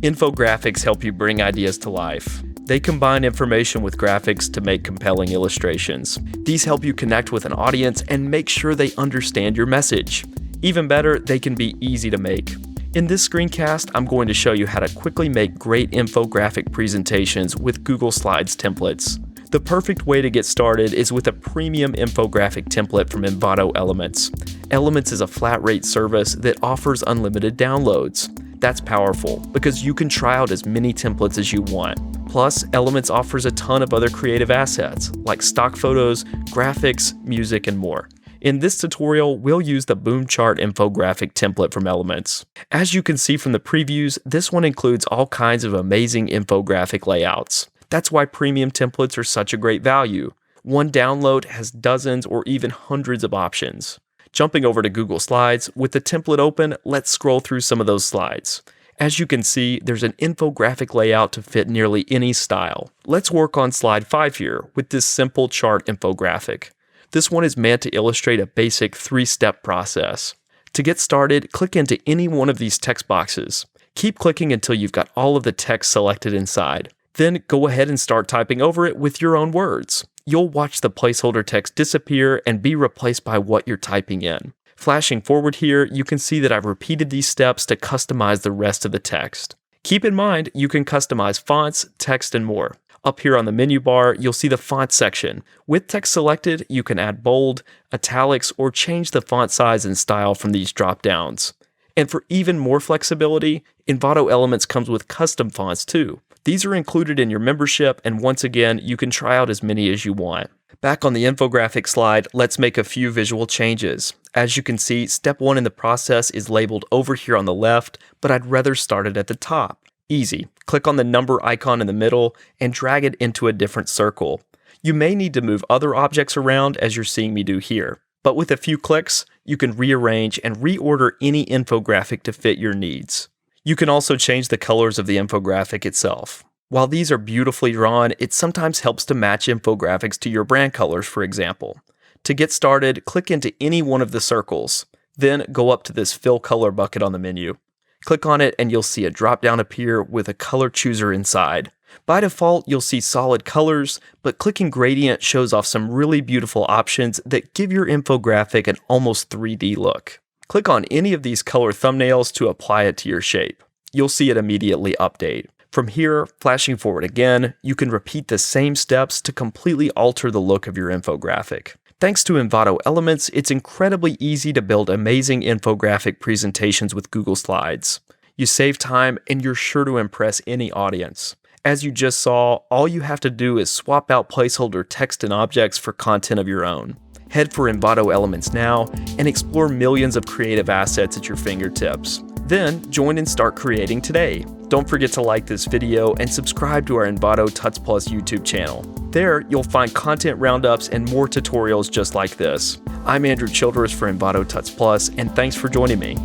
Infographics help you bring ideas to life. They combine information with graphics to make compelling illustrations. These help you connect with an audience and make sure they understand your message. Even better, they can be easy to make. In this screencast, I'm going to show you how to quickly make great infographic presentations with Google Slides templates. The perfect way to get started is with a premium infographic template from Envato Elements. Elements is a flat-rate service that offers unlimited downloads. That's powerful because you can try out as many templates as you want. Plus, Elements offers a ton of other creative assets like stock photos, graphics, music, and more. In this tutorial, we'll use the boom chart infographic template from Elements. As you can see from the previews, this one includes all kinds of amazing infographic layouts. That's why premium templates are such a great value. One download has dozens or even hundreds of options. Jumping over to Google Slides, with the template open, let's scroll through some of those slides. As you can see, there's an infographic layout to fit nearly any style. Let's work on slide 5 here with this simple chart infographic. This one is meant to illustrate a basic 3-step process. To get started, click into any one of these text boxes. Keep clicking until you've got all of the text selected inside. Then go ahead and start typing over it with your own words. You'll watch the placeholder text disappear and be replaced by what you're typing in. Flashing forward here, you can see that I've repeated these steps to customize the rest of the text. Keep in mind, you can customize fonts, text, and more. Up here on the menu bar, you'll see the font section. With text selected, you can add bold, italics, or change the font size and style from these drop-downs. And for even more flexibility, Envato Elements comes with custom fonts too. These are included in your membership, and once again, you can try out as many as you want. Back on the infographic slide, let's make a few visual changes. As you can see, step 1 in the process is labeled over here on the left, but I'd rather start it at the top. Easy. Click on the number icon in the middle and drag it into a different circle. You may need to move other objects around as you're seeing me do here, but with a few clicks, you can rearrange and reorder any infographic to fit your needs. You can also change the colors of the infographic itself. While these are beautifully drawn, it sometimes helps to match infographics to your brand colors, for example. To get started, click into any one of the circles. Then go up to this Fill Color bucket on the menu. Click on it and you'll see a drop-down appear with a color chooser inside. By default, you'll see solid colors, but clicking Gradient shows off some really beautiful options that give your infographic an almost 3D look. Click on any of these color thumbnails to apply it to your shape. You'll see it immediately update. From here, flashing forward again, you can repeat the same steps to completely alter the look of your infographic. Thanks to Envato Elements, it's incredibly easy to build amazing infographic presentations with Google Slides. You save time and you're sure to impress any audience. As you just saw, all you have to do is swap out placeholder text and objects for content of your own. Head for Envato Elements now and explore millions of creative assets at your fingertips. Then join and start creating today. Don't forget to like this video and subscribe to our Envato Tuts Plus YouTube channel. There, you'll find content roundups and more tutorials just like this. I'm Andrew Childress for Envato Tuts Plus, and thanks for joining me.